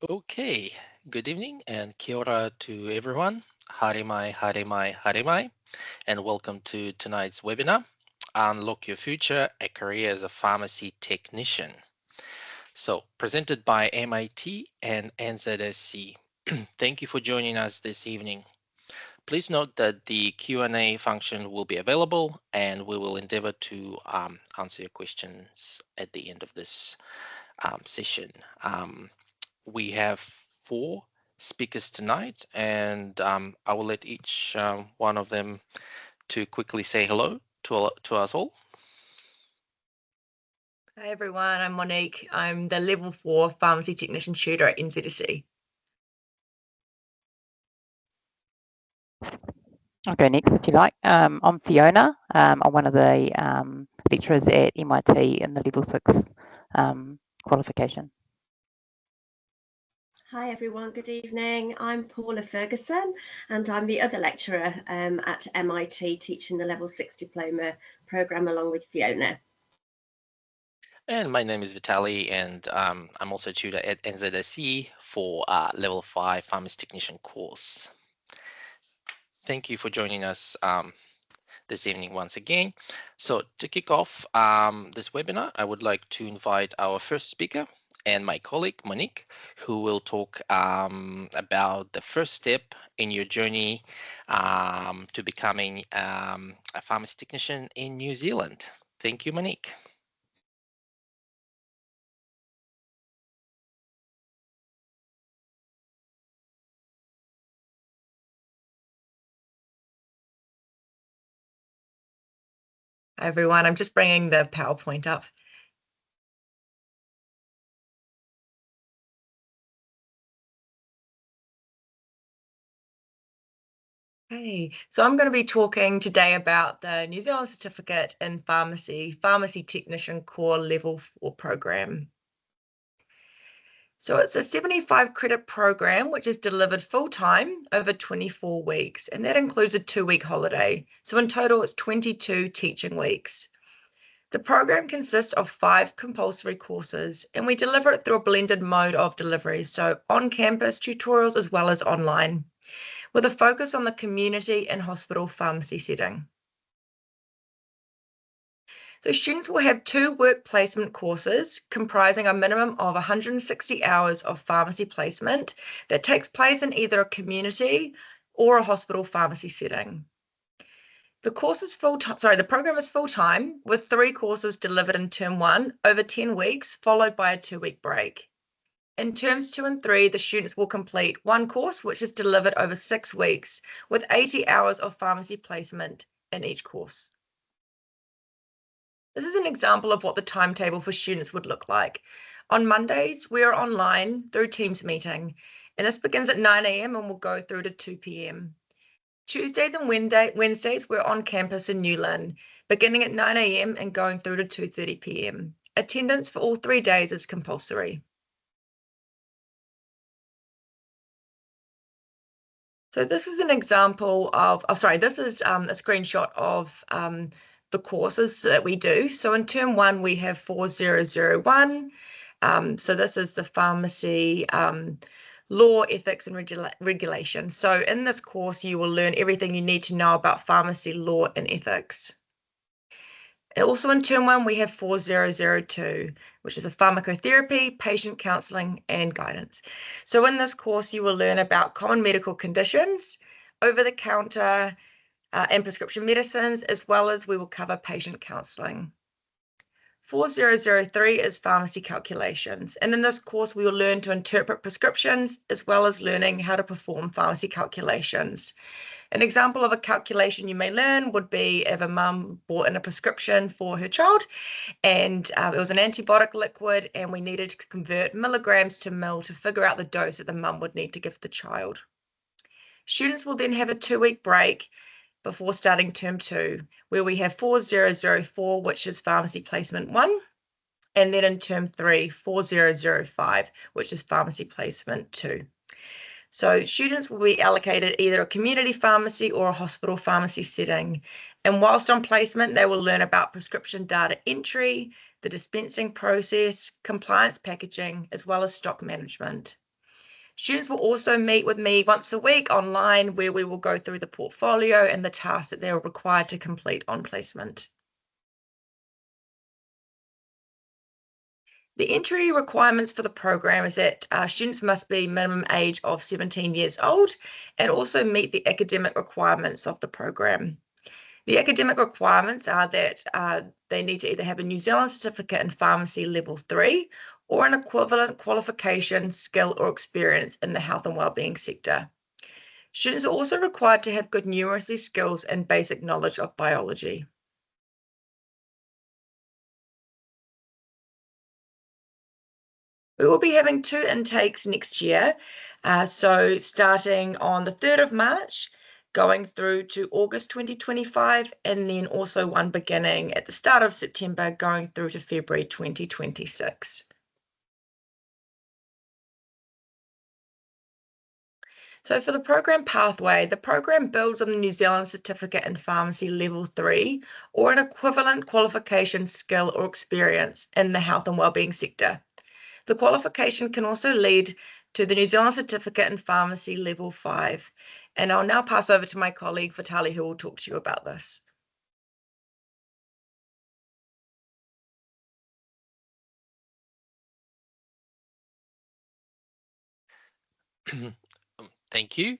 Okay, good evening and kia ora to everyone. Haere mai, haere mai, haere mai, and welcome to tonight's webinar, Unlock Your Future, a Career as a Pharmacy Technician. So, presented by MIT and NZSE. Thank you for joining us this evening. Please note that the Q&A function will be available and we will endeavor to answer your questions at the end of this session. We have 4 speakers tonight, and I will let each one of them to quickly say hello to us all. Hi everyone, I'm Monique. I'm the Level 4 Pharmacy Technician Tutor at NZSE. I'll go next if you like. I'm Fiona. I'm one of the lecturers at MIT in the Level 6 qualification. Hi everyone, good evening. I'm Paula Ferguson and I'm the other lecturer at MIT teaching the Level 6 diploma programme along with Fiona. And my name is Vitaliy, and I'm also a tutor at NZSE for Level 5 Pharmacy Technician course. Thank you for joining us this evening once again. So to kick off this webinar, I would like to invite our first speaker and my colleague Monique, who will talk about the first step in your journey to becoming a pharmacy technician in New Zealand. Thank you, Monique. Hi everyone, I'm just bringing the PowerPoint up. Hey, so I'm going to be talking today about the New Zealand Certificate in Pharmacy Technician Core Level 4 program. So it's a 75 credit program which is delivered full-time over 24 weeks, and that includes a 2-week holiday. So in total, it's 22 teaching weeks. The program consists of 5 compulsory courses, and we deliver it through a blended mode of delivery, so on-campus tutorials as well as online, with a focus on the community and hospital pharmacy setting. So students will have 2 work placement courses comprising a minimum of 160 hours of pharmacy placement that takes place in either a community or a hospital pharmacy setting. The program is full-time with 3 courses delivered in term 1 over 10 weeks, followed by a 2-week break. In terms 2 and 3, the students will complete 1 course, which is delivered over 6 weeks, with 80 hours of pharmacy placement in each course. This is an example of what the timetable for students would look like. On Mondays, we are online through Teams meeting, and this begins at 9 a.m. and will go through to 2 p.m. Tuesdays and Wednesdays, we're on campus in Newland, beginning at 9 a.m. and going through to 2:30 p.m. Attendance for all 3 days is compulsory. So this is an example of, this is a screenshot of the courses that we do. So in term 1, we have 4001. So this is the pharmacy law, ethics, and regulation. So in this course, you will learn everything you need to know about pharmacy law and ethics. Also in term 1, we have 4002, which is a pharmacotherapy, patient counselling and guidance. So in this course, you will learn about common medical conditions, over-the-counter and prescription medicines, as well as we will cover patient counselling. 4003 is pharmacy calculations, and in this course we will learn to interpret prescriptions as well as learning how to perform pharmacy calculations. An example of a calculation you may learn would be if a mum bought in a prescription for her child and it was an antibiotic liquid and we needed to convert milligrams to mil to figure out the dose that the mum would need to give the child. Students will then have a 2-week break before starting term 2, where we have 4004, which is pharmacy placement 1, and then in term 3, 4005, which is pharmacy placement 2. So students will be allocated either a community pharmacy or a hospital pharmacy setting. And whilst on placement, they will learn about prescription data entry, the dispensing process, compliance packaging, as well as stock management. Students will also meet with me once a week online, where we will go through the portfolio and the tasks that they're required to complete on placement. The entry requirements for the program is that students must be minimum age of 17 years old and also meet the academic requirements of the program. The academic requirements are that they need to either have a New Zealand certificate in pharmacy level 3 or an equivalent qualification, skill or experience in the health and wellbeing sector. Students are also required to have good numeracy skills and basic knowledge of biology. We will be having 2 intakes next year, so starting on the 3rd of March, going through to August 2025, and then also one beginning at the start of September, going through to February 2026. So for the program pathway, the program builds on the New Zealand Certificate in Pharmacy Level 3 or an equivalent qualification, skill or experience in the health and wellbeing sector. The qualification can also lead to the New Zealand Certificate in Pharmacy Level 5. And I'll now pass over to my colleague Vitaliy, who will talk to you about this. Thank you.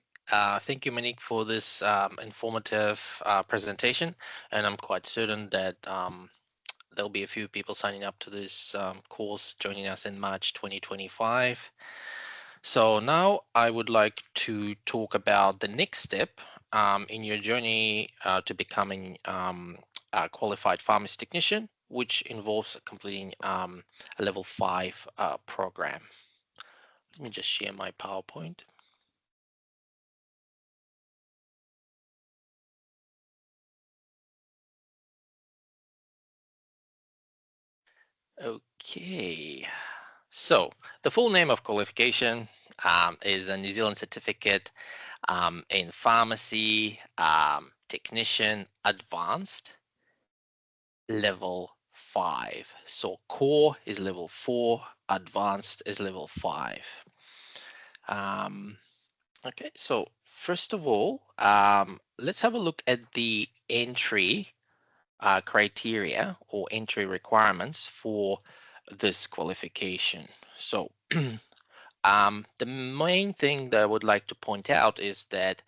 Thank you, Monique, for this informative presentation. And I'm quite certain that there'll be a few people signing up to this course, joining us in March 2025. So now I would like to talk about the next step in your journey to becoming a qualified pharmacy technician, which involves completing a level 5 program. Let me just share my PowerPoint. Okay, so the full name of qualification is a New Zealand Certificate in Pharmacy Technician Advanced Level 5. So core is level 4, advanced is level 5. Okay, so first of all, let's have a look at the entry criteria or entry requirements for this qualification. So the main thing that I would like to point out is that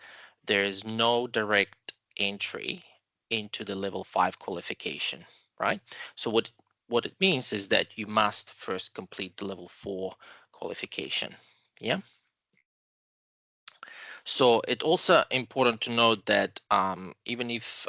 there is no direct entry into the level 5 qualification, right? So what it means is that you must first complete the level 4 qualification. Yeah. So it's also important to note that even if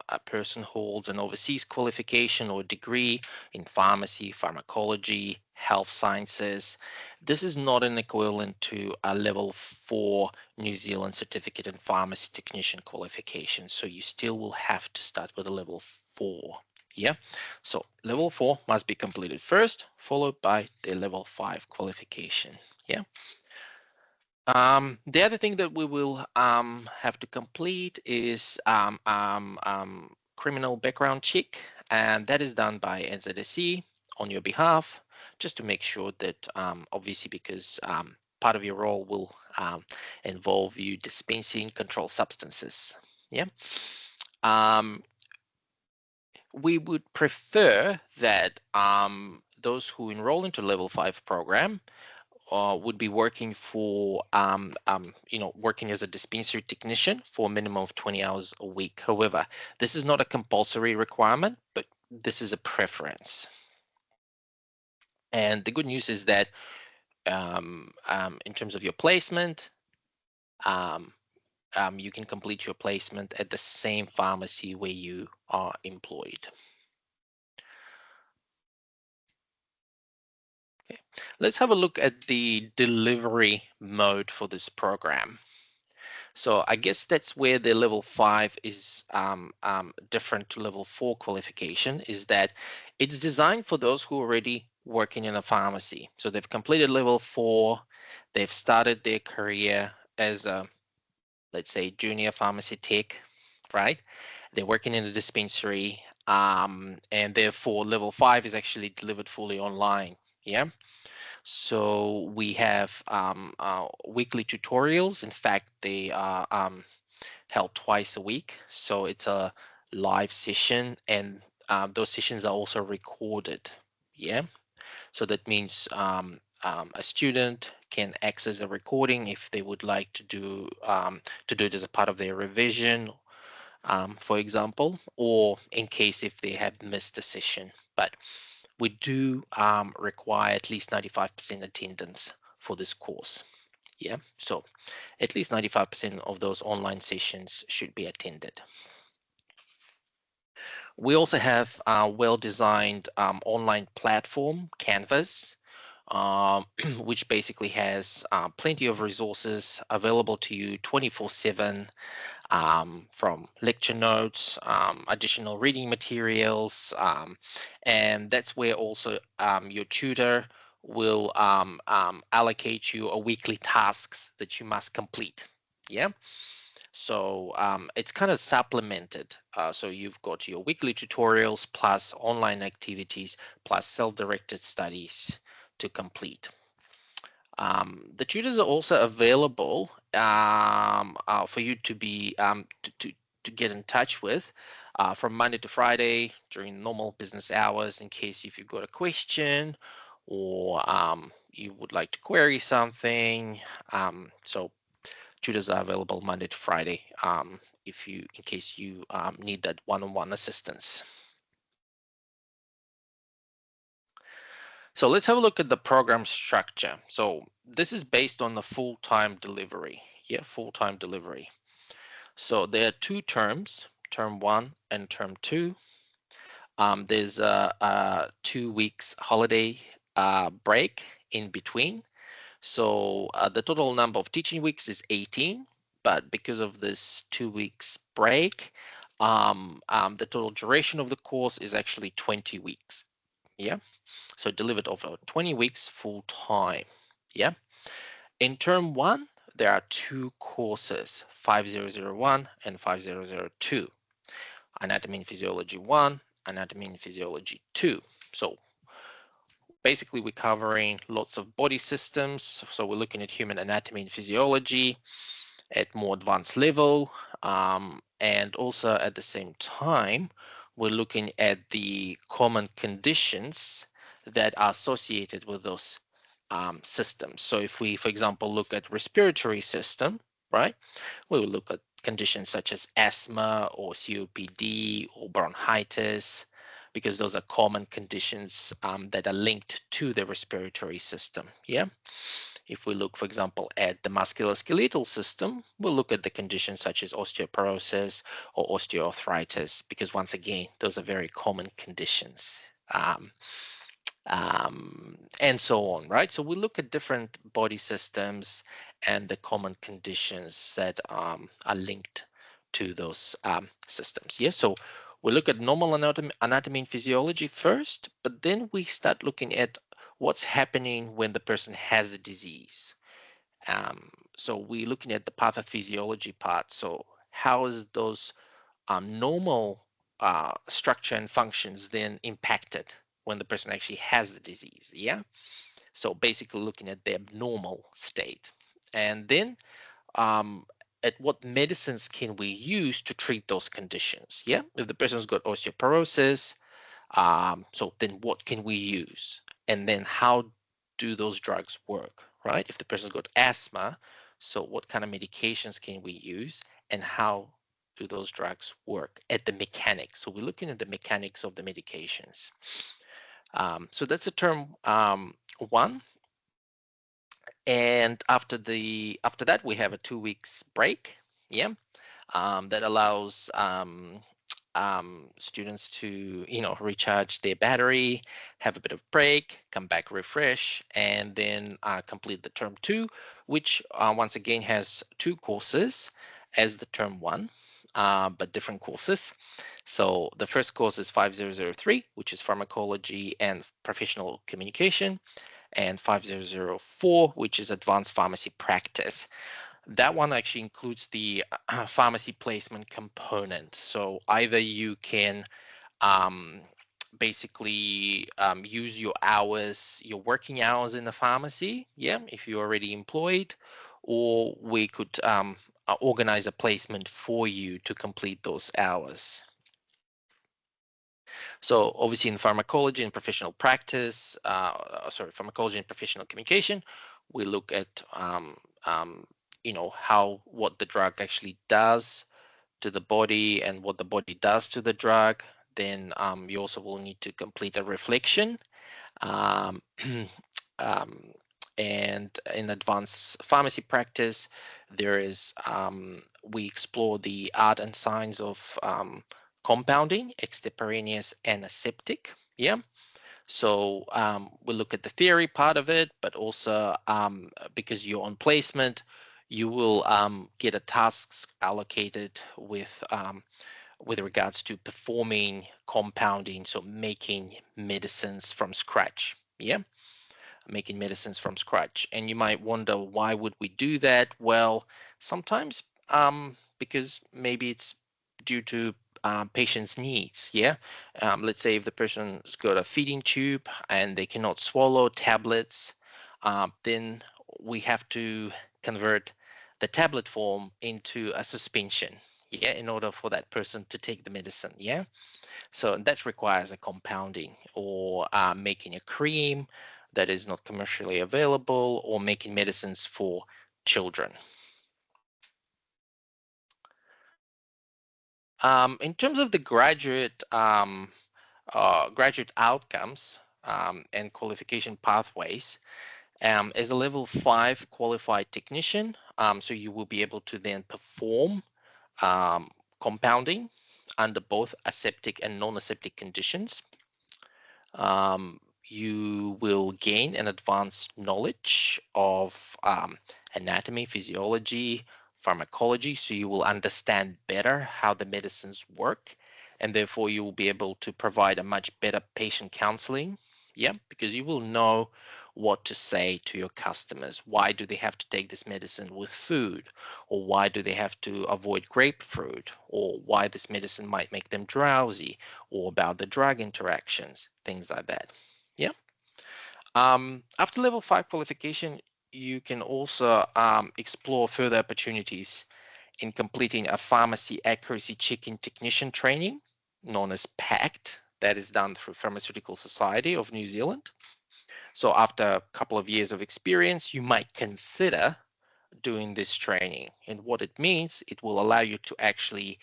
a person holds an overseas qualification or degree in pharmacy, pharmacology, health sciences, this is not an equivalent to a level 4 New Zealand Certificate in Pharmacy Technician qualification. So you still will have to start with a level 4. Yeah, so level 4 must be completed first, followed by the level 5 qualification. Yeah. The other thing that we will have to complete is criminal background check, and that is done by NZSE on your behalf, just to make sure that obviously because part of your role will involve you dispensing controlled substances. Yeah. We would prefer that those who enroll into level 5 program would be working for, working as a dispensary technician for a minimum of 20 hours a week. However, this is not a compulsory requirement, but this is a preference. And the good news is that in terms of your placement, you can complete your placement at the same pharmacy where you are employed. Okay. Let's have a look at the delivery mode for this program. So I guess that's where the level 5 is different to level 4 qualification, is that it's designed for those who are already working in a pharmacy. So they've completed level 4, they've started their career as a, let's say, junior pharmacy tech, right? They're working in a dispensary, and therefore level 5 is actually delivered fully online. Yeah. So we have weekly tutorials. In fact, they are held twice a week. So it's a live session, and those sessions are also recorded. Yeah. So that means a student can access a recording if they would like to do it as a part of their revision, for example, or in case if they have missed a session. But we do require at least 95% attendance for this course. Yeah, so at least 95% of those online sessions should be attended. We also have a well-designed online platform, Canvas, which basically has plenty of resources available to you 24/7, from lecture notes, additional reading materials, and that's where also your tutor will allocate you a weekly tasks that you must complete. Yeah. So it's kind of supplemented. So you've got your weekly tutorials plus online activities plus self-directed studies to complete. The tutors are also available for you to be to get in touch with from Monday to Friday during normal business hours, in case if you've got a question or you would like to query something. So tutors are available Monday to Friday in case you need that one-on-one assistance. So let's have a look at the program structure. So this is based on the full-time delivery. Yeah, full-time delivery. So there are two terms, term 1 and term 2. There's a 2 weeks holiday break in between. So the total number of teaching weeks is 18, but because of this 2 weeks break, the total duration of the course is actually 20 weeks. Yeah. So delivered over 20 weeks full time. Yeah. In term 1, there are 2 courses, 5001 and 5002. Anatomy and Physiology 1, Anatomy and Physiology 2. So basically we're covering lots of body systems. So we're looking at human anatomy and physiology at more advanced level. And also at the same time, we're looking at the common conditions that are associated with those systems. So if we, for example, look at respiratory system, right, we will look at conditions such as asthma or COPD or bronchitis, because those are common conditions that are linked to the respiratory system. Yeah. If we look, for example, at the musculoskeletal system, we'll look at the conditions such as osteoporosis or osteoarthritis, because once again, those are very common conditions. And so on, right? So we look at different body systems and the common conditions that are linked to those systems. Yeah, so we look at normal anatomy and physiology first, but then we start looking at what's happening when the person has a disease. So we're looking at the pathophysiology part. So how is those normal structure and functions then impacted when the person actually has the disease? Yeah. So basically looking at the abnormal state. And then at what medicines can we use to treat those conditions? Yeah. If the person's got osteoporosis, so then what can we use? And then how do those drugs work, right? If the person's got asthma, so what kind of medications can we use and how do those drugs work at the mechanics? So we're looking at the mechanics of the medications. So that's the term 1. And after that, we have a 2 weeks break. Yeah. That allows students to recharge their battery, have a bit of break, come back, refresh, and then complete the term 2, which once again has 2 courses as the term 1, but different courses. So the first course is 5003, which is pharmacology and professional communication, and 5004, which is advanced pharmacy practice. That one actually includes the pharmacy placement component. So either you can basically use your hours, your working hours in the pharmacy, yeah, if you're already employed, or we could organize a placement for you to complete those hours. So obviously in pharmacology and professional practice, pharmacology and professional communication, we look at what the drug actually does to the body and what the body does to the drug. Then you also will need to complete a reflection. And in advanced pharmacy practice, there is we explore the art and science of compounding, extemporaneous and aseptic. Yeah. So we look at the theory part of it, but also because you're on placement, you will get a tasks allocated with regards to performing compounding, so making medicines from scratch. Yeah, making medicines from scratch. And you might wonder, why would we do that? Well, sometimes because maybe it's due to patient's needs. Yeah, let's say if the person's got a feeding tube and they cannot swallow tablets, then we have to convert the tablet form into a suspension, yeah, in order for that person to take the medicine. Yeah, so that requires a compounding, or making a cream that is not commercially available, or making medicines for children. In terms of the graduate outcomes and qualification pathways, as a level 5 qualified technician, so you will be able to then perform compounding under both aseptic and non-aseptic conditions. You will gain an advanced knowledge of anatomy, physiology, pharmacology, so you will understand better how the medicines work, and therefore you will be able to provide a much better patient counseling. Yeah, because you will know what to say to your customers. Why do they have to take this medicine with food? Or why do they have to avoid grapefruit? Or why this medicine might make them drowsy? Or about the drug interactions, things like that. Yeah. After level 5 qualification, you can also explore further opportunities in completing a pharmacy accuracy checking technician training, known as PACT, that is done through Pharmaceutical Society of New Zealand. So after a couple of years of experience, you might consider doing this training. And what it means, it will allow you to actually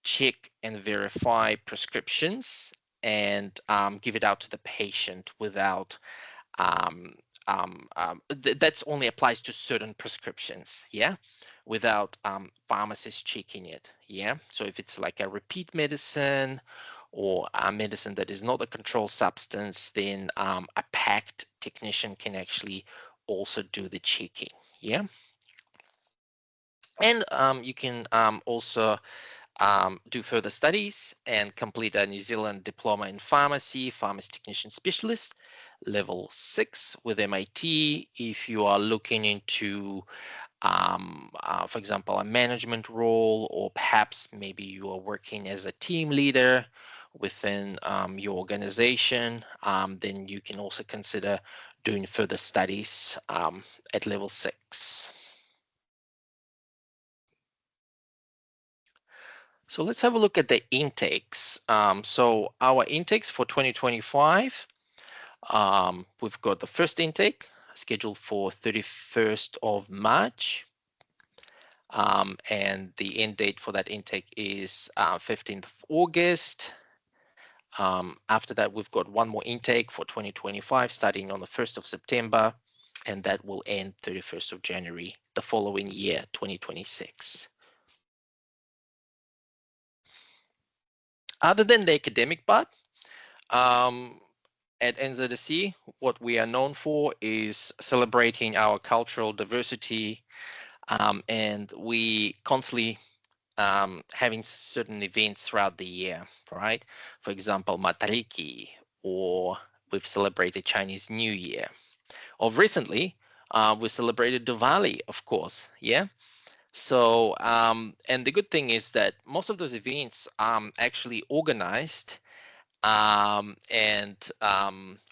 check and verify prescriptions and give it out to the patient without that only applies to certain prescriptions, yeah, without pharmacists checking it. Yeah, so if it's like a repeat medicine or a medicine that is not a controlled substance, then a PACT technician can actually also do the checking. Yeah, and you can also do further studies and complete a New Zealand diploma in pharmacy technician specialist, level 6 with MIT. If you are looking into, for example, a management role, or perhaps maybe you are working as a team leader within your organization, then you can also consider doing further studies at level 6. So let's have a look at the intakes. So our intakes for 2025, we've got the first intake scheduled for 31st of March. And the end date for that intake is 15th of August. After that, we've got one more intake for 2025 starting on the 1st of September, and that will end 31st of January the following year, 2026. Other than the academic part, at NZSE, what we are known for is celebrating our cultural diversity, and we constantly having certain events throughout the year, right? For example, Matariki, or we've celebrated Chinese New Year. Of recently, we celebrated Diwali, of course, yeah? So, and the good thing is that most of those events actually organized and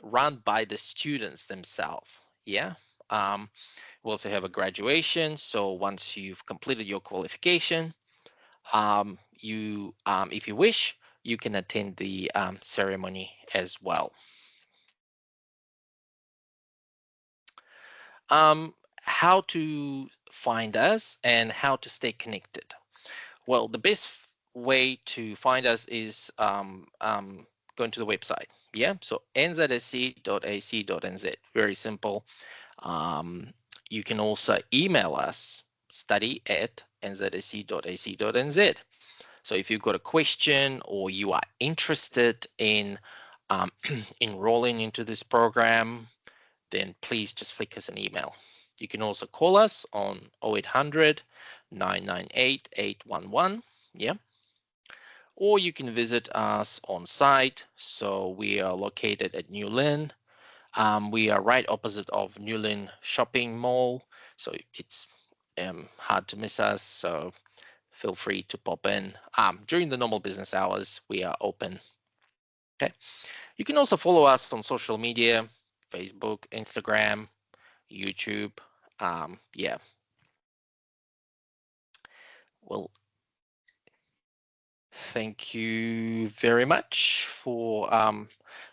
run by the students themselves. Yeah. We also have a graduation. So once you've completed your qualification, if you wish, you can attend the ceremony as well. How to find us and how to stay connected. Well, the best way to find us is going to the website. Yeah, so nzse.ac.nz. Very simple. You can also email us, study@nzse.ac.nz. So if you've got a question or you are interested in enrolling into this program, then please just flick us an email. You can also call us on 0800 998 811. Yeah. Or you can visit us on site. So we are located at New Lynn. We are right opposite of New Lynn Shopping Mall. So it's hard to miss us. So feel free to pop in. During the normal business hours, we are open. Okay. You can also follow us on social media, Facebook, Instagram, YouTube. Yeah. Well, thank you very much for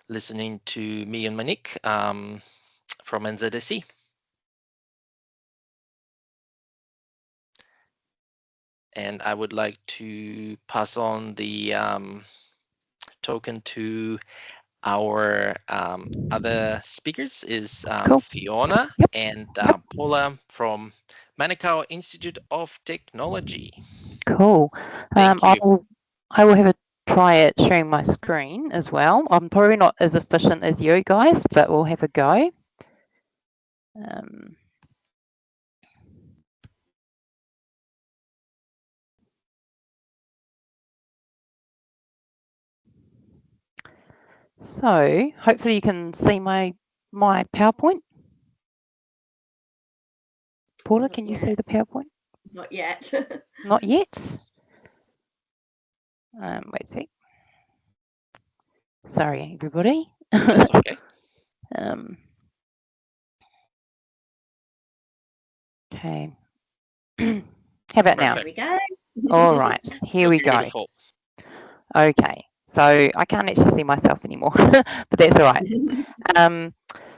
listening to me and Monique from NZSE. And I would like to pass on the token to our other speakers is Cool. Fiona Yep. and Paula from Manukau Institute of Technology. Cool. Thank you. I will have a try at sharing my screen as well. I'm probably not as efficient as you guys, but we'll have a go. So hopefully you can see my PowerPoint. Paula, can you see the PowerPoint? Not yet. Not yet. Wait a sec. Sorry, everybody. That's okay. Okay. How about now? There we go. All right, here we go. Beautiful. Okay, so I can't actually see myself anymore, but that's all right.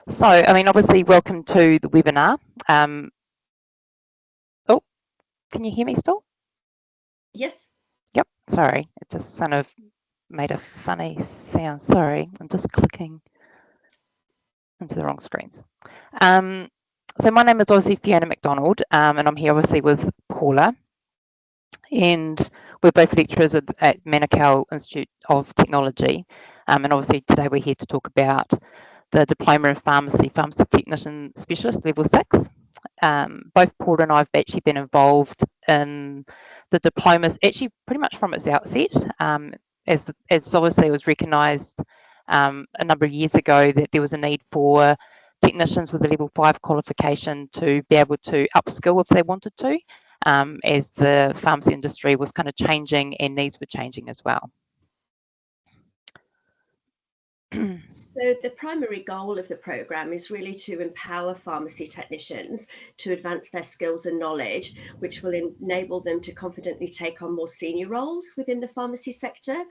So, I mean, obviously, welcome to the webinar. Oh, can you hear me still? Yes. Yep, sorry, it just kind of made a funny sound. Sorry, I'm just clicking into the wrong screens. So my name is obviously Fiona McDonald, and I'm here obviously with Paula. And we're both lecturers at Manukau Institute of Technology. And obviously today we're here to talk about the Diploma in Pharmacy Technician Specialist Level 6. Both Paula and I have actually been involved in the diplomas actually pretty much from its outset, as obviously it was recognised a number of years ago that there was a need for technicians with a level 5 qualification to be able to upskill if they wanted to, as the pharmacy industry was kind of changing and needs were changing as well. So the primary goal of the programme is really to empower pharmacy technicians to advance their skills and knowledge, which will enable them to confidently take on more senior roles within the pharmacy sector.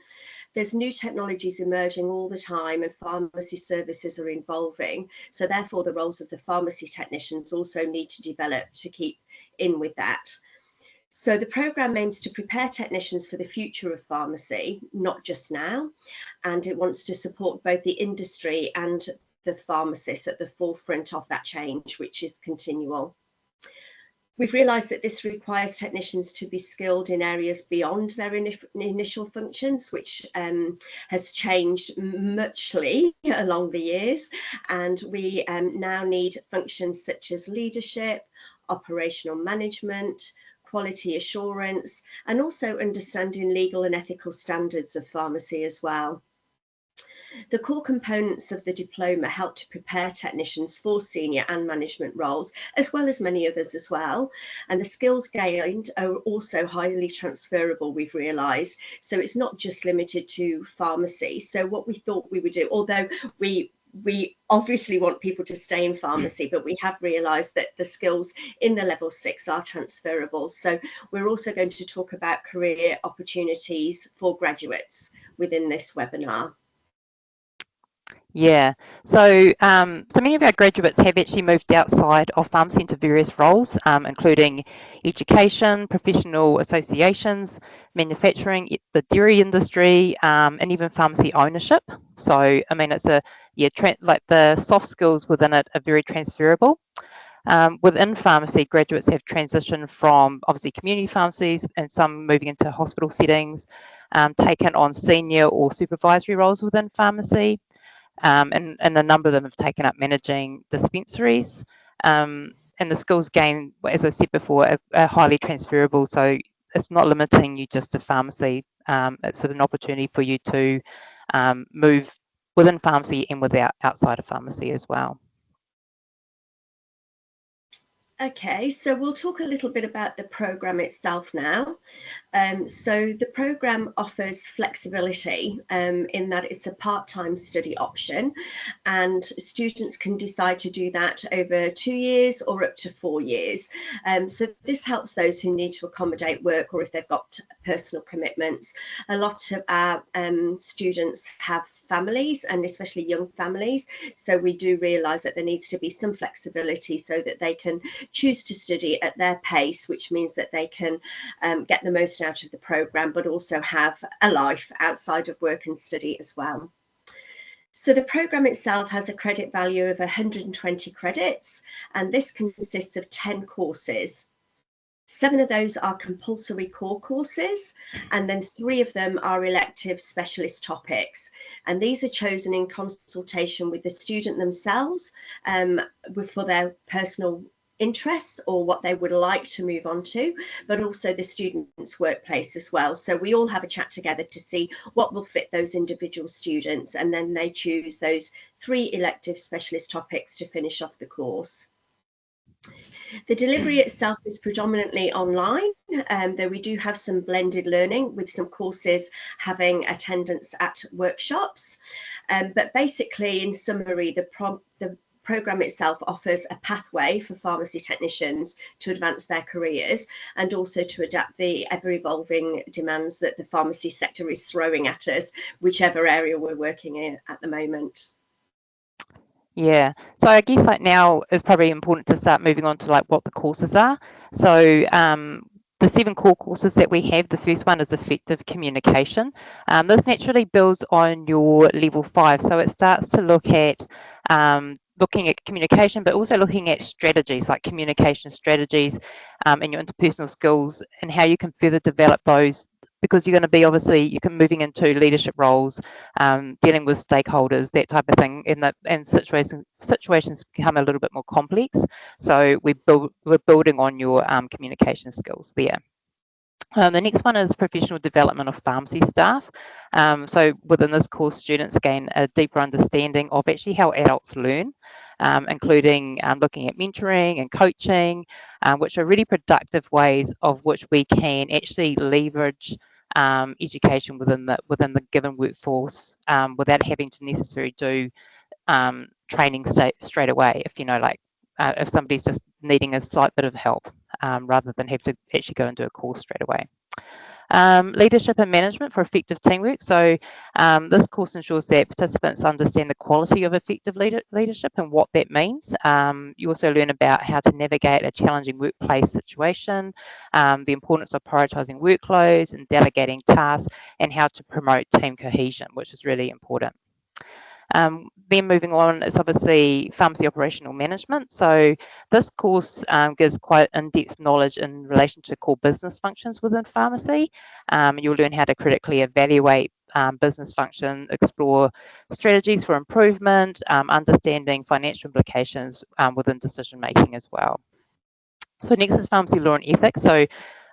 There's new technologies emerging all the time and pharmacy services are evolving. So therefore the roles of the pharmacy technicians also need to develop to keep in with that. So the programme aims to prepare technicians for the future of pharmacy, not just now, and it wants to support both the industry and the pharmacists at the forefront of that change, which is continual. We've realised that this requires technicians to be skilled in areas beyond their initial functions, which has changed muchly along the years, and we now need functions such as leadership, operational management, quality assurance, and also understanding legal and ethical standards of pharmacy as well. The core components of the diploma help to prepare technicians for senior and management roles, as well as many others as well. And the skills gained are also highly transferable, we've realised. So it's not just limited to pharmacy. So what we thought we would do, although we obviously want people to stay in pharmacy, but we have realised that the skills in the level 6 are transferable. So we're also going to talk about career opportunities for graduates within this webinar. Yeah, so so many of our graduates have actually moved outside of pharmacy into various roles, including education, professional associations, manufacturing, the dairy industry, and even pharmacy ownership. So I mean, it's a like the soft skills within it are very transferable. Within pharmacy, graduates have transitioned from obviously community pharmacies and some moving into hospital settings, taken on senior or supervisory roles within pharmacy. And a number of them have taken up managing dispensaries. And the skills gained, as I said before, are highly transferable. So it's not limiting you just to pharmacy. It's an opportunity for you to move within pharmacy and outside of pharmacy as well. Okay, so we'll talk a little bit about the programme itself now. So the programme offers flexibility in that it's a part-time study option, and students can decide to do that over 2 years or up to 4 years. So this helps those who need to accommodate work or if they've got personal commitments. A lot of our students have families, and especially young families, so we do realise that there needs to be some flexibility so that they can choose to study at their pace, which means that they can get the most out of the programme, but also have a life outside of work and study as well. So the programme itself has a credit value of 120 credits, and this consists of 10 courses. 7 of those are compulsory core courses, and then 3 of them are elective specialist topics. And these are chosen in consultation with the student themselves for their personal interests or what they would like to move on to, but also the student's workplace as well. So we all have a chat together to see what will fit those individual students, and then they choose those 3 elective specialist topics to finish off the course. The delivery itself is predominantly online, though we do have some blended learning with some courses having attendance at workshops. But basically, in summary, the programme itself offers a pathway for pharmacy technicians to advance their careers and also to adapt the ever-evolving demands that the pharmacy sector is throwing at us, whichever area we're working in at the moment. Yeah, so I guess like now it's probably important to start moving on to like what the courses are. So the 7 core courses that we have, the first one is effective communication. This naturally builds on your level 5, so it starts to look at looking at communication, but also looking at strategies like communication strategies and your interpersonal skills and how you can further develop those, because you're going to be obviously moving into leadership roles, dealing with stakeholders, that type of thing, and situations become a little bit more complex. So we're building on your communication skills there. The next one is professional development of pharmacy staff. So within this course, students gain a deeper understanding of actually how adults learn, including looking at mentoring and coaching, which are really productive ways of which we can actually leverage education within the given workforce without having to necessarily do training straight away. If if somebody's just needing a slight bit of help, rather than have to actually go and do a course straight away. Leadership and management for effective teamwork. So this course ensures that participants understand the quality of effective leadership and what that means. You also learn about how to navigate a challenging workplace situation, the importance of prioritising workloads and delegating tasks, and how to promote team cohesion, which is really important. Then moving on is obviously pharmacy operational management. So this course gives quite in-depth knowledge in relation to core business functions within pharmacy. You'll learn how to critically evaluate business function, explore strategies for improvement, understanding financial implications within decision making as well. So next is pharmacy law and ethics. So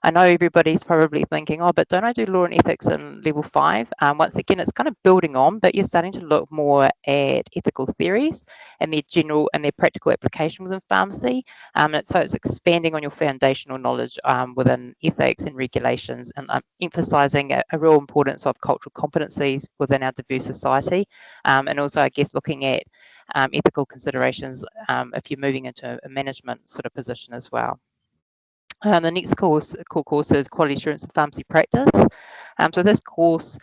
I know everybody's probably thinking, oh, but don't I do law and ethics in level 5? Once again, it's kind of building on, but you're starting to look more at ethical theories and their general and their practical application within pharmacy. So it's expanding on your foundational knowledge within ethics and regulations, and emphasising a real importance of cultural competencies within our diverse society, and also, I guess, looking at ethical considerations if you're moving into a management sort of position as well. The next core course is Quality Assurance and Pharmacy Practice. So this course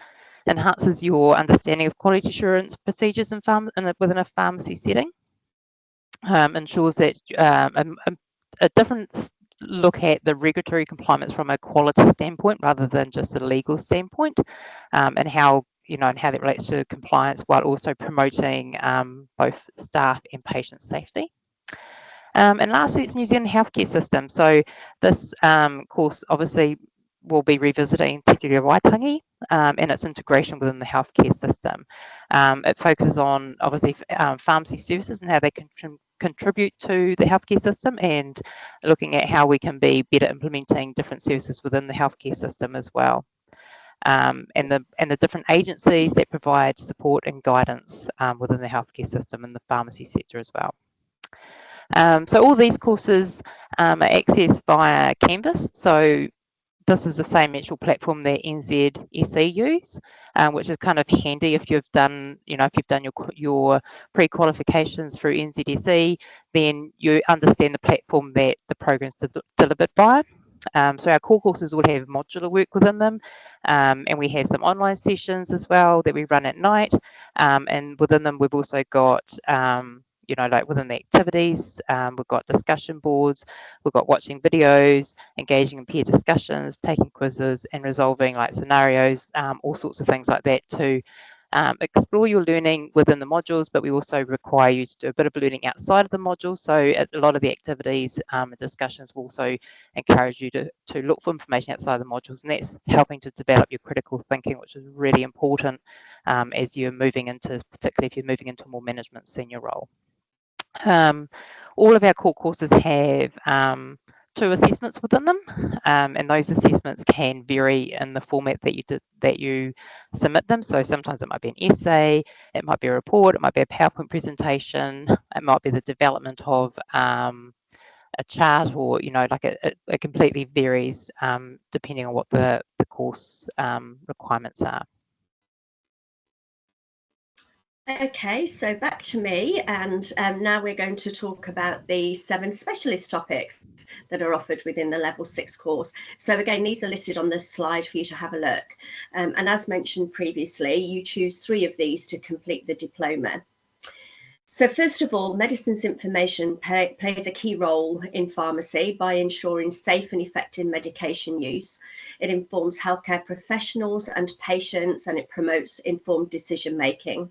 enhances your understanding of quality assurance procedures within a pharmacy setting. Ensures that a different look at the regulatory compliance from a quality standpoint rather than just a legal standpoint, and how that relates to compliance while also promoting both staff and patient safety. And lastly, it's New Zealand healthcare system. So this course obviously will be revisiting Te Ture Waitangi and its integration within the healthcare system. It focuses on obviously pharmacy services and how they can contribute to the healthcare system, and looking at how we can be better implementing different services within the healthcare system as well. And the different agencies that provide support and guidance within the healthcare system and the pharmacy sector as well. So all these courses are accessed via Canvas. So this is the same actual platform that NZSE use, which is kind of handy if you've done, your pre-qualifications through NZSE, then you understand the platform that the program's delivered by. So our core courses will have modular work within them, and we have some online sessions as well that we run at night, and within them we've also got like within the activities, we've got discussion boards, we've got watching videos, engaging in peer discussions, taking quizzes, and resolving like scenarios, all sorts of things like that to explore your learning within the modules, but we also require you to do a bit of learning outside of the modules. So a lot of the activities and discussions will also encourage you to look for information outside the modules, and that's helping to develop your critical thinking, which is really important as you're moving into, particularly if you're moving into a more management senior role. All of our core courses have 2 assessments within them, and those assessments can vary in the format that you submit them. So sometimes it might be an essay, it might be a report, it might be a PowerPoint presentation, it might be the development of a chart, or it completely varies depending on what the course requirements are. Okay, so back to me, and now we're going to talk about the 7 specialist topics that are offered within the Level 6 course. So again, these are listed on the slide for you to have a look. And as mentioned previously, you choose 3 of these to complete the diploma. So first of all, medicines information plays a key role in pharmacy by ensuring safe and effective medication use. It informs healthcare professionals and patients, and it promotes informed decision making.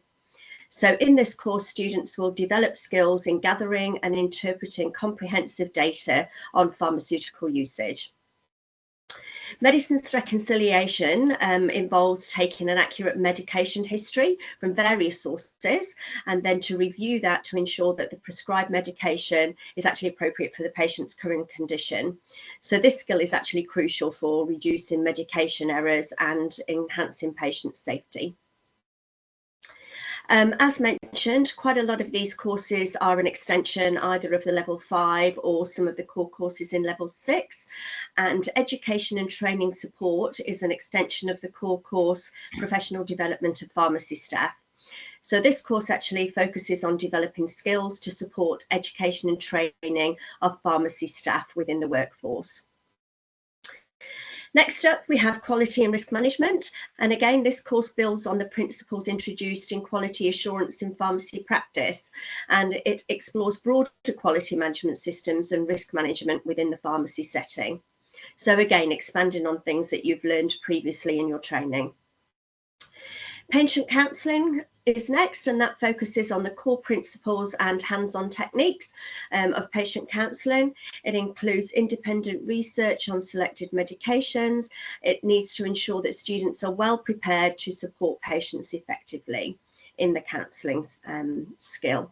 So in this course, students will develop skills in gathering and interpreting comprehensive data on pharmaceutical usage. Medicines reconciliation involves taking an accurate medication history from various sources, and then to review that to ensure that the prescribed medication is actually appropriate for the patient's current condition. So this skill is actually crucial for reducing medication errors and enhancing patient safety. As mentioned, quite a lot of these courses are an extension either of the Level 5 or some of the core courses in Level 6, and education and training support is an extension of the core course Professional Development of Pharmacy Staff. So this course actually focuses on developing skills to support education and training of pharmacy staff within the workforce. Next up, we have quality and risk management. And again, this course builds on the principles introduced in quality assurance in pharmacy practice, and it explores broader quality management systems and risk management within the pharmacy setting. So again, expanding on things that you've learned previously in your training. Patient counselling is next, and that focuses on the core principles and hands-on techniques of patient counselling. It includes independent research on selected medications. It needs to ensure that students are well prepared to support patients effectively in the counselling skill.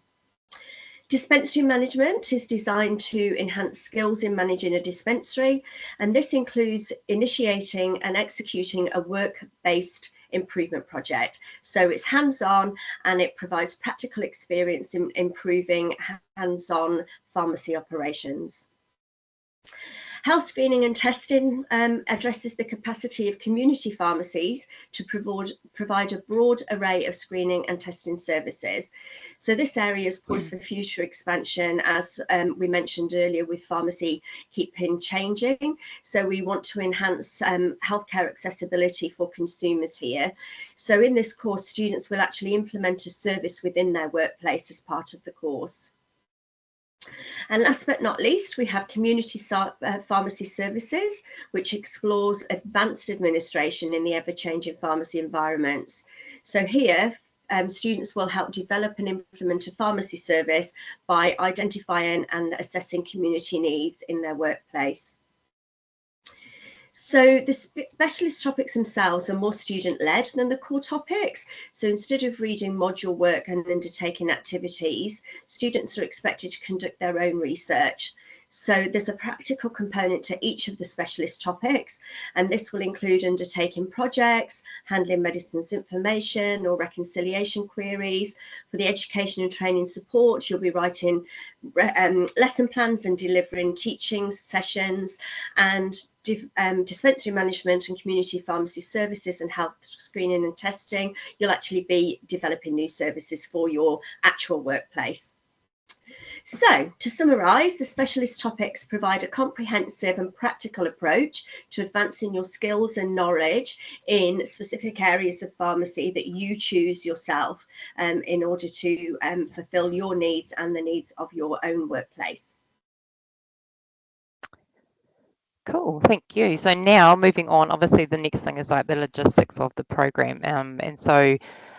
Dispensary management is designed to enhance skills in managing a dispensary, and this includes initiating and executing a work-based improvement project. So it's hands-on and it provides practical experience in improving hands-on pharmacy operations. Health screening and testing addresses the capacity of community pharmacies to provide a broad array of screening and testing services. So this area is poised for future expansion, as we mentioned earlier, with pharmacy keeping changing. So we want to enhance healthcare accessibility for consumers here. So in this course, students will actually implement a service within their workplace as part of the course. And last but not least, we have community pharmacy services, which explores advanced administration in the ever-changing pharmacy environments. So here, students will help develop and implement a pharmacy service by identifying and assessing community needs in their workplace. So the specialist topics themselves are more student-led than the core topics. So instead of reading module work and undertaking activities, students are expected to conduct their own research. So there's a practical component to each of the specialist topics, and this will include undertaking projects, handling medicines information or reconciliation queries. For the education and training support, you'll be writing lesson plans and delivering teaching sessions, and dispensary management and community pharmacy services and health screening and testing, you'll actually be developing new services for your actual workplace. So, to summarise, the specialist topics provide a comprehensive and practical approach to advancing your skills and knowledge in specific areas of pharmacy that you choose yourself in order to fulfil your needs and the needs of your own workplace. Cool, thank you. So now moving on, obviously the next thing is like the logistics of the program. And so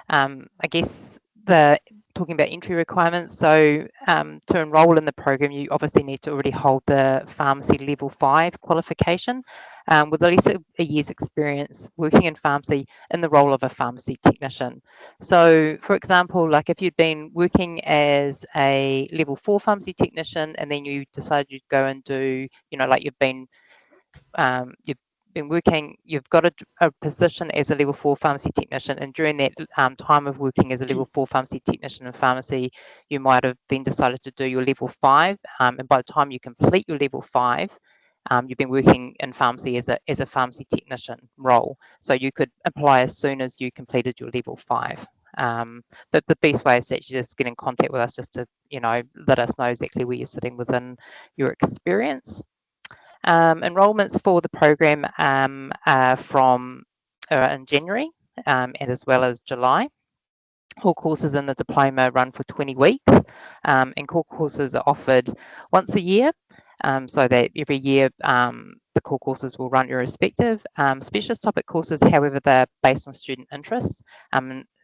I guess talking about entry requirements, so to enrol in the program, you obviously need to already hold the pharmacy level 5 qualification with at least a year's experience working in pharmacy in the role of a pharmacy technician. So for example, like if you'd been working as a level 4 pharmacy technician and then you decided you'd go and do, you know, like you've been working, you've got a position as a level 4 pharmacy technician, and during that time of working as a level 4 pharmacy technician in pharmacy, you might have then decided to do your level 5, and by the time you complete your level 5, you've been working in pharmacy as a pharmacy technician role. So you could apply as soon as you completed your level 5. But the best way is to actually just get in contact with us, just to, you know, let us know exactly where you're sitting within your experience. Enrollments for the program are from in January and as well as July. Core courses in the diploma run for 20 weeks, and core courses are offered once a year, so that every year the core courses will run irrespective. Specialist topic courses, however, they're based on student interests,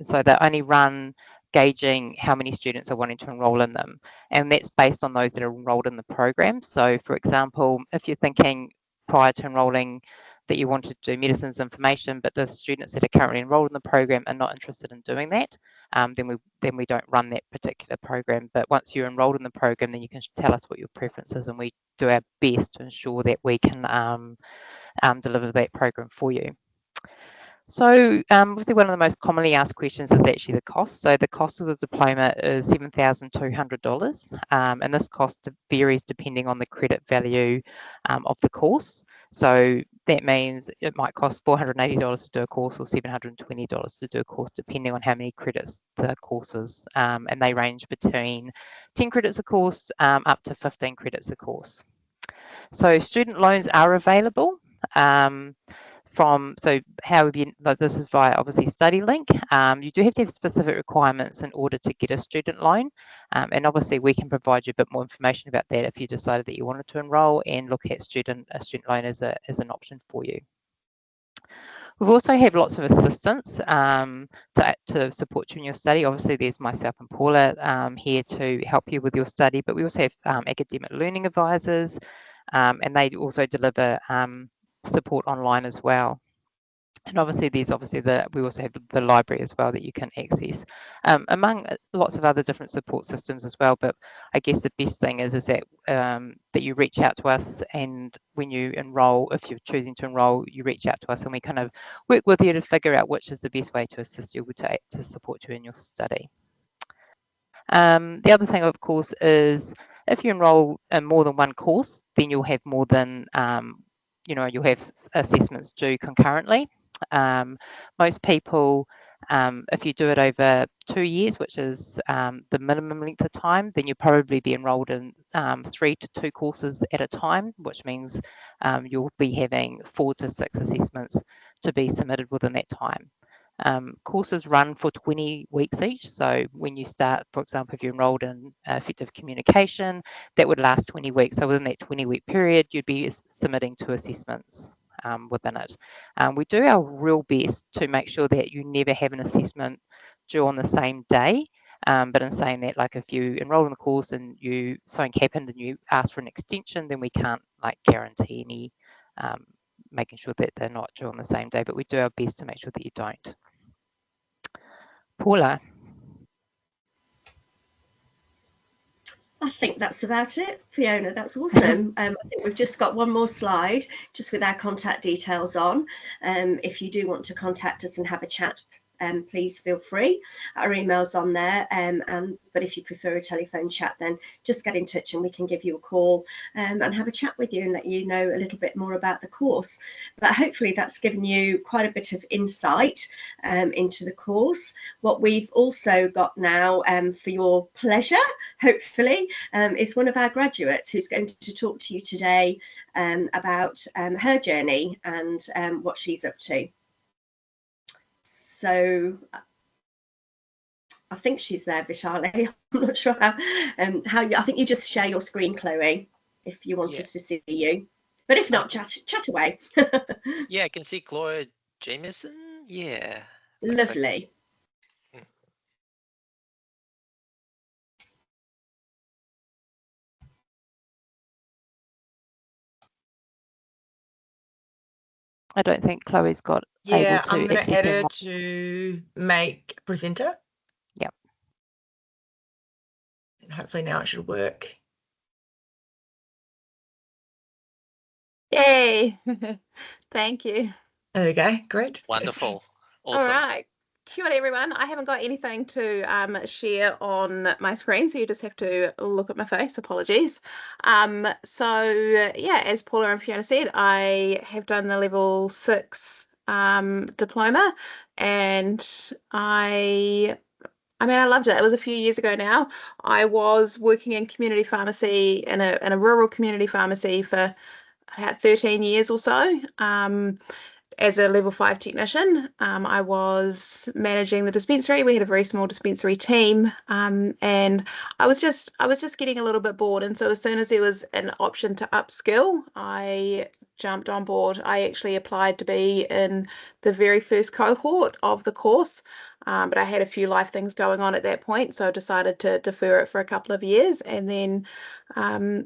so they only run gauging how many students are wanting to enrol in them, and that's based on those that are enrolled in the program. So for example, if you're thinking prior to enrolling that you wanted to do medicines information, but the students that are currently enrolled in the program are not interested in doing that, then we don't run that particular program. But once you're enrolled in the program, then you can tell us what your preference is, and we do our best to ensure that we can deliver that program for you. So obviously one of the most commonly asked questions is actually the cost. So the cost of the diploma is $7,200, and this cost varies depending on the credit value of the course. So that means it might cost $480 to do a course or $720 to do a course, depending on how many credits the course is. And they range between 10 credits a course up to 15 credits a course. So student loans are available. So how have you, this is via obviously StudyLink. You do have to have specific requirements in order to get a student loan, and obviously we can provide you a bit more information about that if you decided that you wanted to enrol and look at a student loan as an option for you. We've also have lots of assistance to support you in your study. Obviously, there's myself and Paula here to help you with your study, but we also have academic learning advisors, and they also deliver support online as well. And obviously we also have the library as well that you can access, among lots of other different support systems as well. But I guess the best thing is that that you reach out to us, and when you enrol, if you're choosing to enrol, you reach out to us and we kind of work with you to figure out which is the best way to assist you to support you in your study. The other thing, of course, is if you enrol in more than one course, then you'll have more than you'll have assessments due concurrently. Most people, if you do it over 2 years, which is the minimum length of time, then you'll probably be enrolled in 3 to 2 courses at a time, which means you'll be having 4 to 6 assessments to be submitted within that time. Courses run for 20 weeks each. So when you start, for example, if you're enrolled in effective communication, that would last 20 weeks. So within that 20-week period, you'd be submitting 2 assessments within it. We do our real best to make sure that you never have an assessment due on the same day. But in saying that, like if you enroll in the course and something happened and you ask for an extension, then we can't guarantee any making sure that they're not due on the same day, but we do our best to make sure that you don't. Paula. I think that's about it, Fiona. That's awesome. I think we've just got one more slide just with our contact details on. If you do want to contact us and have a chat, please feel free. Our email's on there, but if you prefer a telephone chat, then just get in touch and we can give you a call and have a chat with you and let you know a little bit more about the course. But hopefully that's given you quite a bit of insight into the course. What we've also got now, for your pleasure, hopefully, is one of our graduates who's going to talk to you today about her journey and what she's up to. So I think she's there, Vitaliy. I'm not sure how I think you just share your screen, Chloe, if you want us to see you. But if not, chat away. Yeah, I can see Chloe Jameson. Yeah. Lovely. I don't think Chloe's got Yeah, able to I'm going to access add her to make presenter. Yep. And hopefully now it should work. Yay. Thank you. There we go. Great. Wonderful. Awesome. All right. Kia ora, everyone. I haven't got anything to share on my screen, so you just have to look at my face. Apologies. So yeah, as Paula and Fiona said, I have done the level 6 diploma, and I loved it. It was a few years ago now. I was working in community pharmacy in a rural community pharmacy for about 13 years or so. As a level 5 technician, I was managing the dispensary. We had a very small dispensary team, and I was just getting a little bit bored. And so as soon as there was an option to upskill, I jumped on board. I actually applied to be in the very first cohort of the course, but I had a few life things going on at that point, so I decided to defer it for a couple of years. And then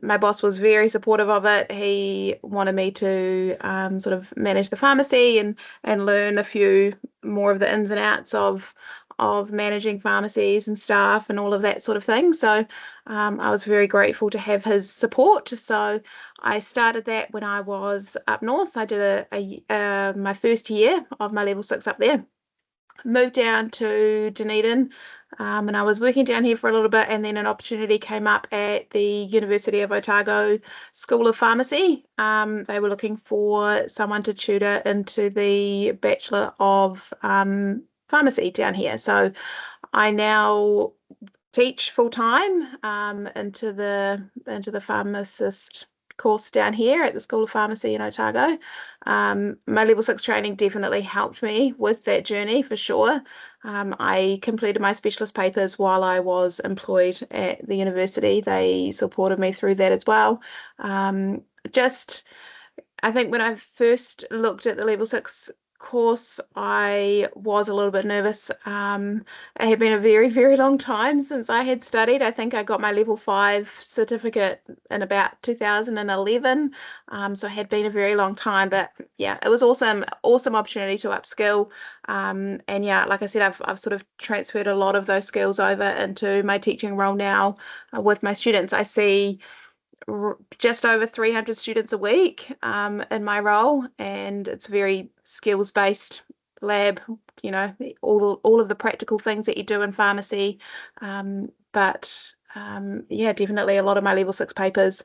my boss was very supportive of it. He wanted me to sort of manage the pharmacy and learn a few more of the ins and outs of managing pharmacies and staff and all of that sort of thing. So I was very grateful to have his support. So I started that when I was up north. I did my first year of my level 6 up there. Moved down to Dunedin, and I was working down here for a little bit, and then an opportunity came up at the University of Otago School of Pharmacy. They were looking for someone to tutor into the Bachelor of Pharmacy down here. So I now teach full-time into the pharmacist course down here at the School of Pharmacy in Otago. My level 6 training definitely helped me with that journey for sure. I completed my specialist papers while I was employed at the university. They supported me through that as well. I think when I first looked at the level 6 course, I was a little bit nervous. It had been a very, very long time since I had studied. I think I got my level 5 certificate in about 2011. So it had been a very long time, but yeah, it was awesome opportunity to upskill. And yeah, like I said, I've sort of transferred a lot of those skills over into my teaching role now with my students. I see just over 300 students a week in my role, and it's very skills-based lab, you know, all of the practical things that you do in pharmacy. But yeah, definitely a lot of my level 6 papers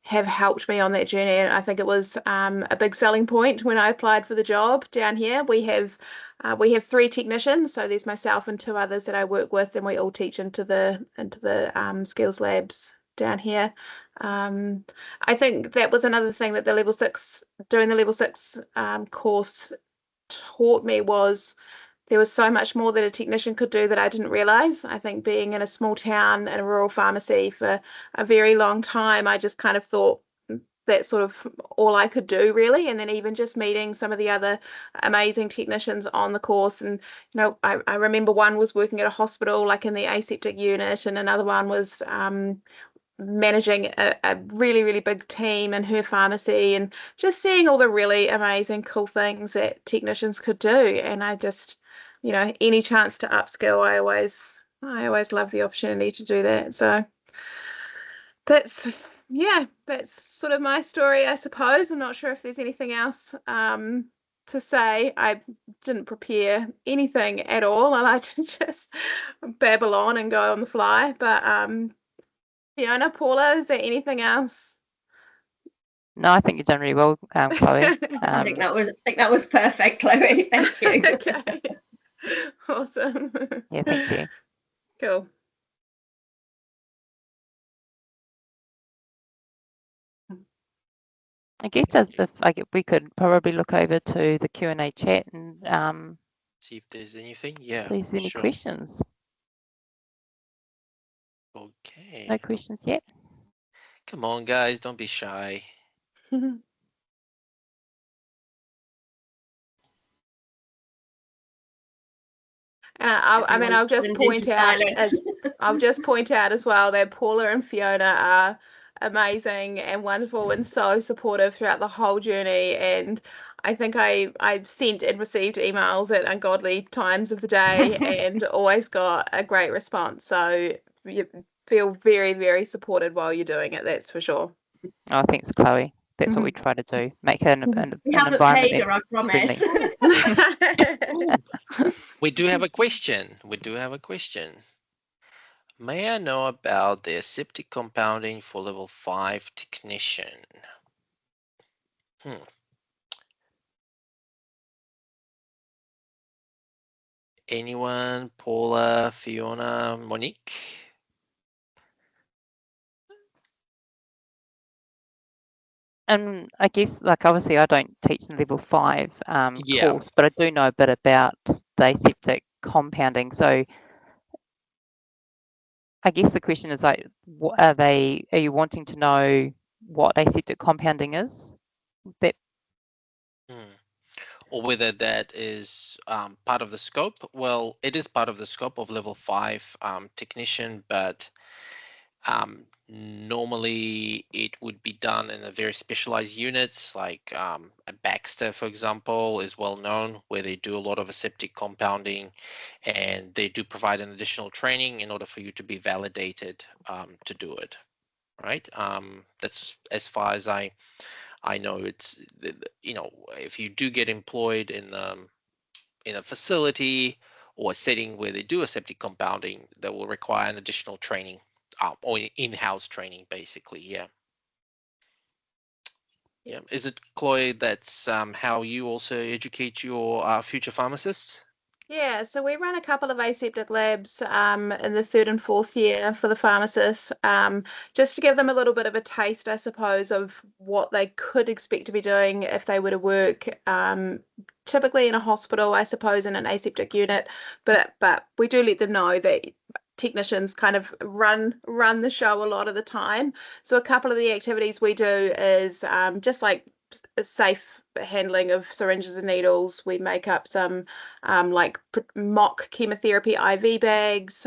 have helped me on that journey. And I think it was a big selling point when I applied for the job down here. We have 3 technicians, so there's myself and 2 others that I work with, and we all teach into the skills labs down here. I think that was another thing that doing the level 6 course taught me, was there was so much more that a technician could do that I didn't realize. I think being in a small town in a rural pharmacy for a very long time, I just kind of thought that's sort of all I could do, really. And then even just meeting some of the other amazing technicians on the course, and you know, I remember one was working at a hospital, like in the aseptic unit, and another one was managing a really, really big team in her pharmacy, and just seeing all the really amazing, cool things that technicians could do. And I just, you know, any chance to upskill, I always love the opportunity to do that. So that's sort of my story, I suppose. I'm not sure if there's anything else to say. I didn't prepare anything at all. I like to just babble on and go on the fly. But Fiona, Paula, is there anything else? No, I think you've done really well, Chloe. I think that was perfect, Chloe. Thank you. Okay. Awesome. Yeah, thank you. Cool. I guess we could probably look over to the Q&A chat and see if there's anything. Yeah, please, any sure. questions? Okay. No questions yet? Come on, guys, don't be shy. And I'll just point out as well that Paula and Fiona are amazing and wonderful and so supportive throughout the whole journey. And I think I've sent and received emails at ungodly times of the day and always got a great response. So you feel very, very supported while you're doing it, that's for sure. Oh, thanks, Chloe. That's what we try to do. Make an We haven't environment paid her, I promise. We do have a question. May I know about the aseptic compounding for level 5 technician? Anyone? Paula, Fiona, Monique? And I guess, like, obviously I don't teach the level 5 course, but I do know a bit about the aseptic compounding. So I guess the question is, like, are you wanting to know what aseptic compounding is? Or whether that is part of the scope? Well, it is part of the scope of level 5 technician, but normally it would be done in a very specialized units, like a Baxter, for example, is well known, where they do a lot of aseptic compounding, and they do provide an additional training in order for you to be validated to do it, right? That's as far as I know. It's, you know, if you do get employed in a facility or a setting where they do aseptic compounding, that will require an additional training. Or in-house training, basically. Yeah. Is it, Chloe, that's how you also educate your future pharmacists? Yeah, so we run a couple of aseptic labs in the 3rd and 4th year for the pharmacists, just to give them a little bit of a taste, I suppose, of what they could expect to be doing if they were to work typically in a hospital, I suppose, in an aseptic unit. But we do let them know that technicians kind of run the show a lot of the time. So a couple of the activities we do is just like safe handling of syringes and needles. We make up some like mock chemotherapy IV bags,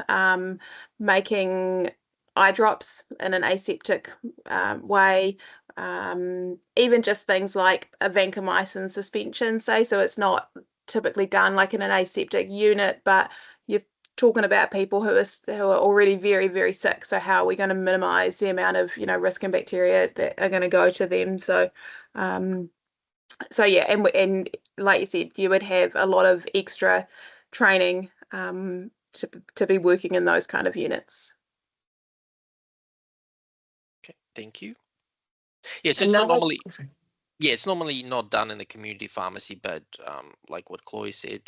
making eye drops in an aseptic way, even just things like a vancomycin suspension, say, so it's not typically done like in an aseptic unit, but you're talking about people who are already very, very sick. So how are we going to minimize the amount of, risk and bacteria that are going to go to them? So yeah, and like you said, you would have a lot of extra training to be working in those kind of units. Okay, thank you. Yes, it's not normally. Oh, sorry. Yeah, it's normally not done in the community pharmacy, but like what Chloe said,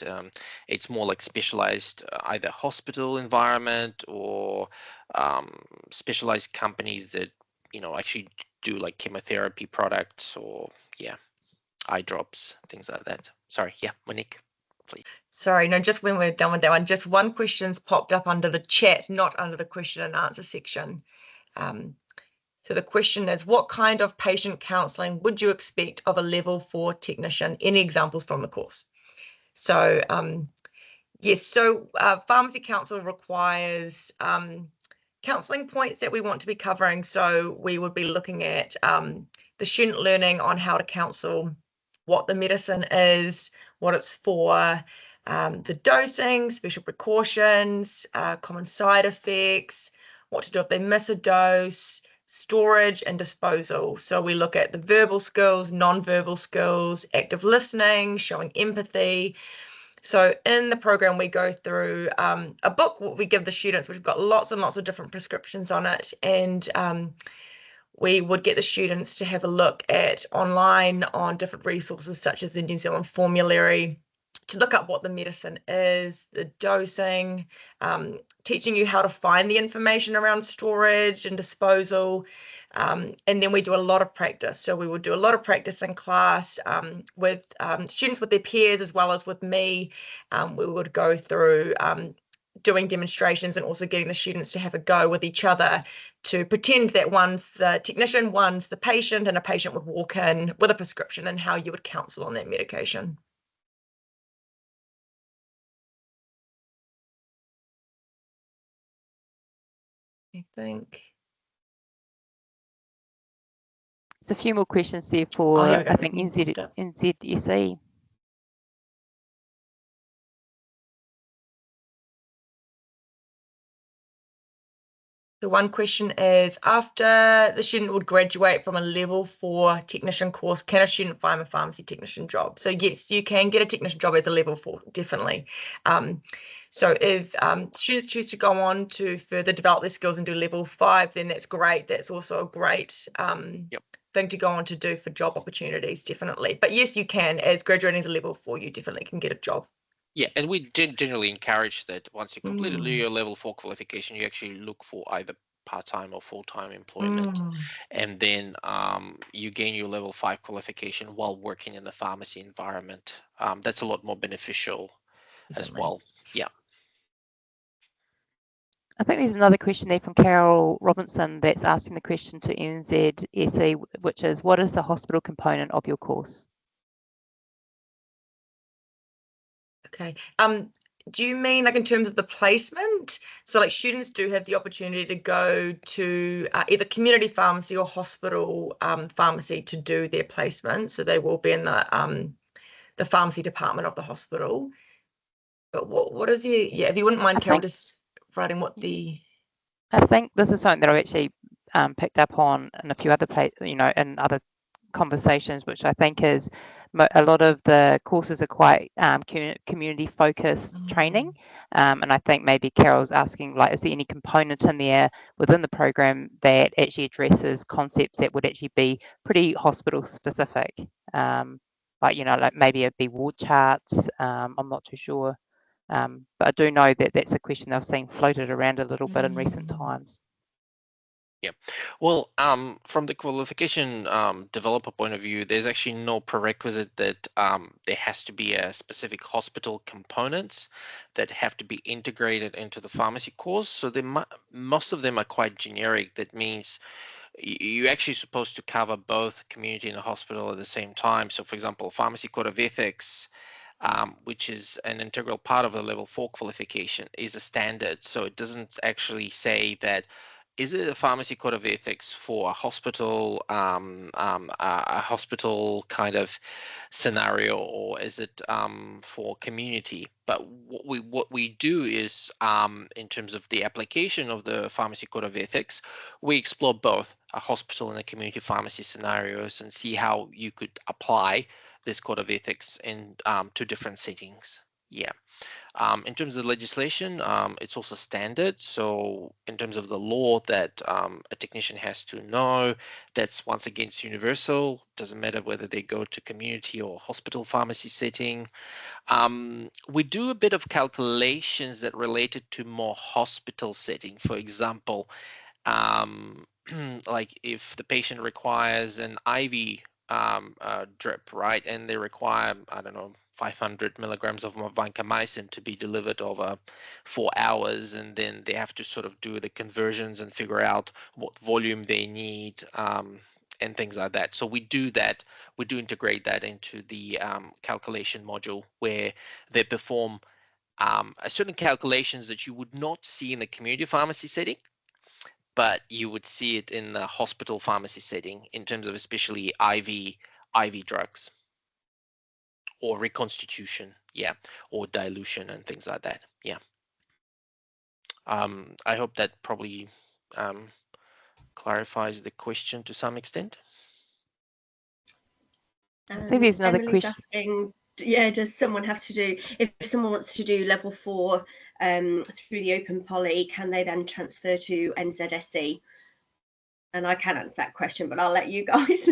it's more like specialized either hospital environment or specialized companies that, actually do like chemotherapy products or, yeah, eye drops, things like that. Sorry, yeah, Monique, please. Sorry, no, just when we're done with that one, just one question's popped up under the chat, not under the question and answer section. So the question is, what kind of patient counselling would you expect of a level 4 technician? Any examples from the course? So yes, so pharmacy council requires counselling points that we want to be covering. So we would be looking at the student learning on how to counsel, what the medicine is, what it's for, the dosing, special precautions, common side effects, what to do if they miss a dose, storage and disposal. So we look at the verbal skills, non-verbal skills, active listening, showing empathy. So in the program, we go through a book what we give the students. We've got lots and lots of different prescriptions on it. And we would get the students to have a look at online on different resources such as the New Zealand Formulary, to look up what the medicine is, the dosing, teaching you how to find the information around storage and disposal. And then we do a lot of practice. So we would do a lot of practice in class with students with their peers as well as with me. We would go through doing demonstrations and also getting the students to have a go with each other to pretend that one's the technician, one's the patient, and a patient would walk in with a prescription and how you would counsel on that medication. I think There's a few more questions there for, here we go. I think, NZSE. The one question is, after the student would graduate from a level 4 technician course, can a student find a pharmacy technician job? So yes, you can get a technician job as a level 4, definitely. So if students choose to go on to further develop their skills and do level 5, then that's great. That's also a great thing to go on to do for job opportunities, definitely. But yes, you can. As graduating as a level 4, you definitely can get a job. Yeah, and we did generally encourage that once you completed your level 4 qualification, you actually look for either part-time or full-time employment, and then you gain your level 5 qualification while working in the pharmacy environment. That's a lot more beneficial as well. Yeah. I think there's another question there from Carol Robinson that's asking the question to NZSE, which is, what is the hospital component of your course? Okay. Do you mean like in terms of the placement? So like students do have the opportunity to go to either community pharmacy or hospital pharmacy to do their placement. So they will be in the pharmacy department of the hospital. But what is the, if you wouldn't mind, Carol, just writing what the... I think this is something that I've actually picked up on in a few other in other conversations, which I think is a lot of the courses are quite community focused training, and I think maybe Carol's asking, like, is there any component in there within the program that actually addresses concepts that would actually be pretty hospital specific, like like maybe it'd be ward charts. I'm not too sure, but I do know that that's a question I've seen floated around a little bit in recent times. Yeah, well, from the qualification developer point of view, there's actually no prerequisite that there has to be a specific hospital components that have to be integrated into the pharmacy course. So most of them are quite generic. That means you're actually supposed to cover both community and hospital at the same time. So for example, Pharmacy Code of Ethics, which is an integral part of the level 4 qualification, is a standard. So it doesn't actually say that, is it a Pharmacy Code of Ethics for a hospital, a hospital kind of scenario, or is it for community? But what we do is, in terms of the application of the Pharmacy Code of Ethics, we explore both a hospital and a community pharmacy scenarios and see how you could apply this code of ethics in two different settings. Yeah. In terms of legislation, it's also standard. So in terms of the law that a technician has to know, that's once again it's universal. Doesn't matter whether they go to community or hospital pharmacy setting. We do a bit of calculations that related to more hospital setting. For example, like if the patient requires an IV drip, right, and they require, I don't know, 500 milligrams of vancomycin to be delivered over 4 hours, and then they have to sort of do the conversions and figure out what volume they need, and things like that. So we do that. We do integrate that into the calculation module, where they perform certain calculations that you would not see in the community pharmacy setting, but you would see it in the hospital pharmacy setting in terms of especially IV drugs or reconstitution, yeah, or dilution and things like that. Yeah. I hope that probably clarifies the question to some extent. So there's another Emily's question. asking, yeah, does someone have to do, if someone wants to do level 4 through the Open Poly, can they then transfer to NZSE? And I can answer that question, but I'll let you guys.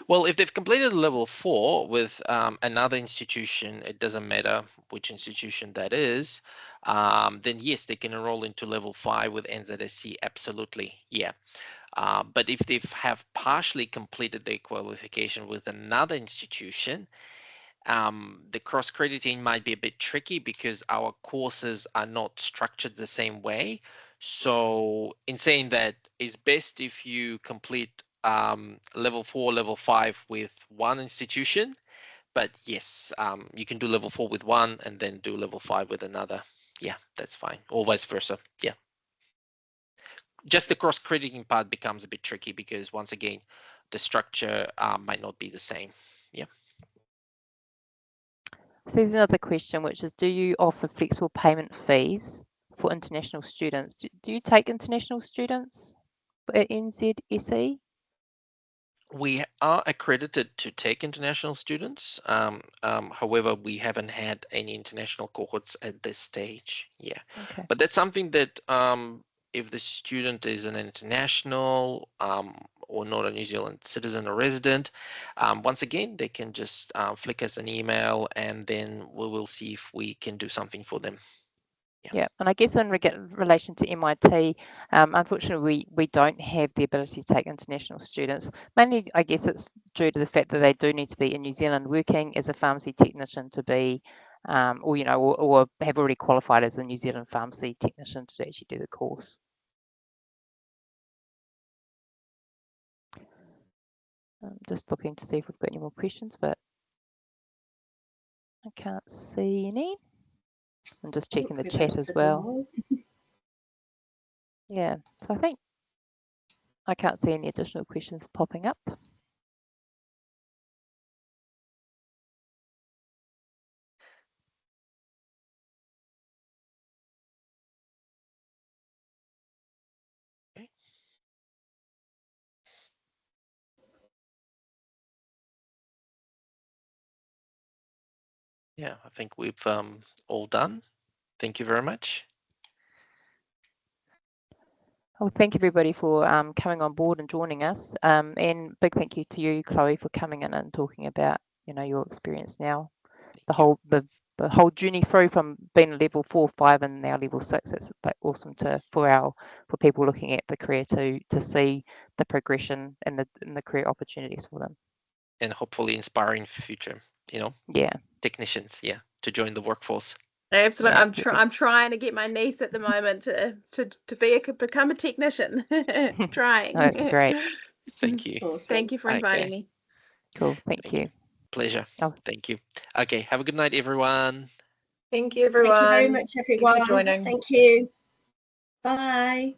Well, if they've completed level 4 with another institution, it doesn't matter which institution that is, then yes, they can enroll into level 5 with NZSE, absolutely, yeah. But if they have partially completed their qualification with another institution, the cross-crediting might be a bit tricky because our courses are not structured the same way. So in saying that, it's best if you complete level 4, level 5 with one institution. But yes, you can do level 4 with one and then do level 5 with another. Yeah, that's fine. Or vice versa. Yeah. Just the cross-crediting part becomes a bit tricky because once again, the structure might not be the same. Yeah. So there's another question, which is, do you offer flexible payment fees for international students? Do you take international students at NZSE? We are accredited to take international students. However, we haven't had any international cohorts at this stage. Yeah, Okay. but that's something that if the student is an international or not a New Zealand citizen or resident, once again, they can just flick us an email and then we will see if we can do something for them. Yeah, and I guess in relation to MIT, unfortunately, we don't have the ability to take international students. Mainly, I guess it's due to the fact that they do need to be in New Zealand working as a pharmacy technician to be, or or have already qualified as a New Zealand pharmacy technician to actually do the course. I'm just looking to see if we've got any more questions, but I can't see any. I'm just checking the chat as well. Yeah, so I think I can't see any additional questions popping up. Okay. Yeah, I think we've all done. Thank you very much. Well, thank everybody for coming on board and joining us. And big thank you to you, Chloe, for coming in and talking about, your experience now. The whole journey through from being a level 4, 5 and now level 6. It's like awesome for people looking at the career to see the progression and the career opportunities for them. And hopefully inspiring future, Yeah. technicians, yeah, to join the workforce. Absolutely. Yeah. I'm trying to get my niece at the moment to become a technician. Trying. Oh, that's great. Thank you. Awesome. Thank you for inviting me. Cool. Thank Thank you. Pleasure. Oh. Thank you. Okay, have a good night, everyone. Thank you, everyone. Thank you very much, everyone. Thanks for joining. Thank you. Bye.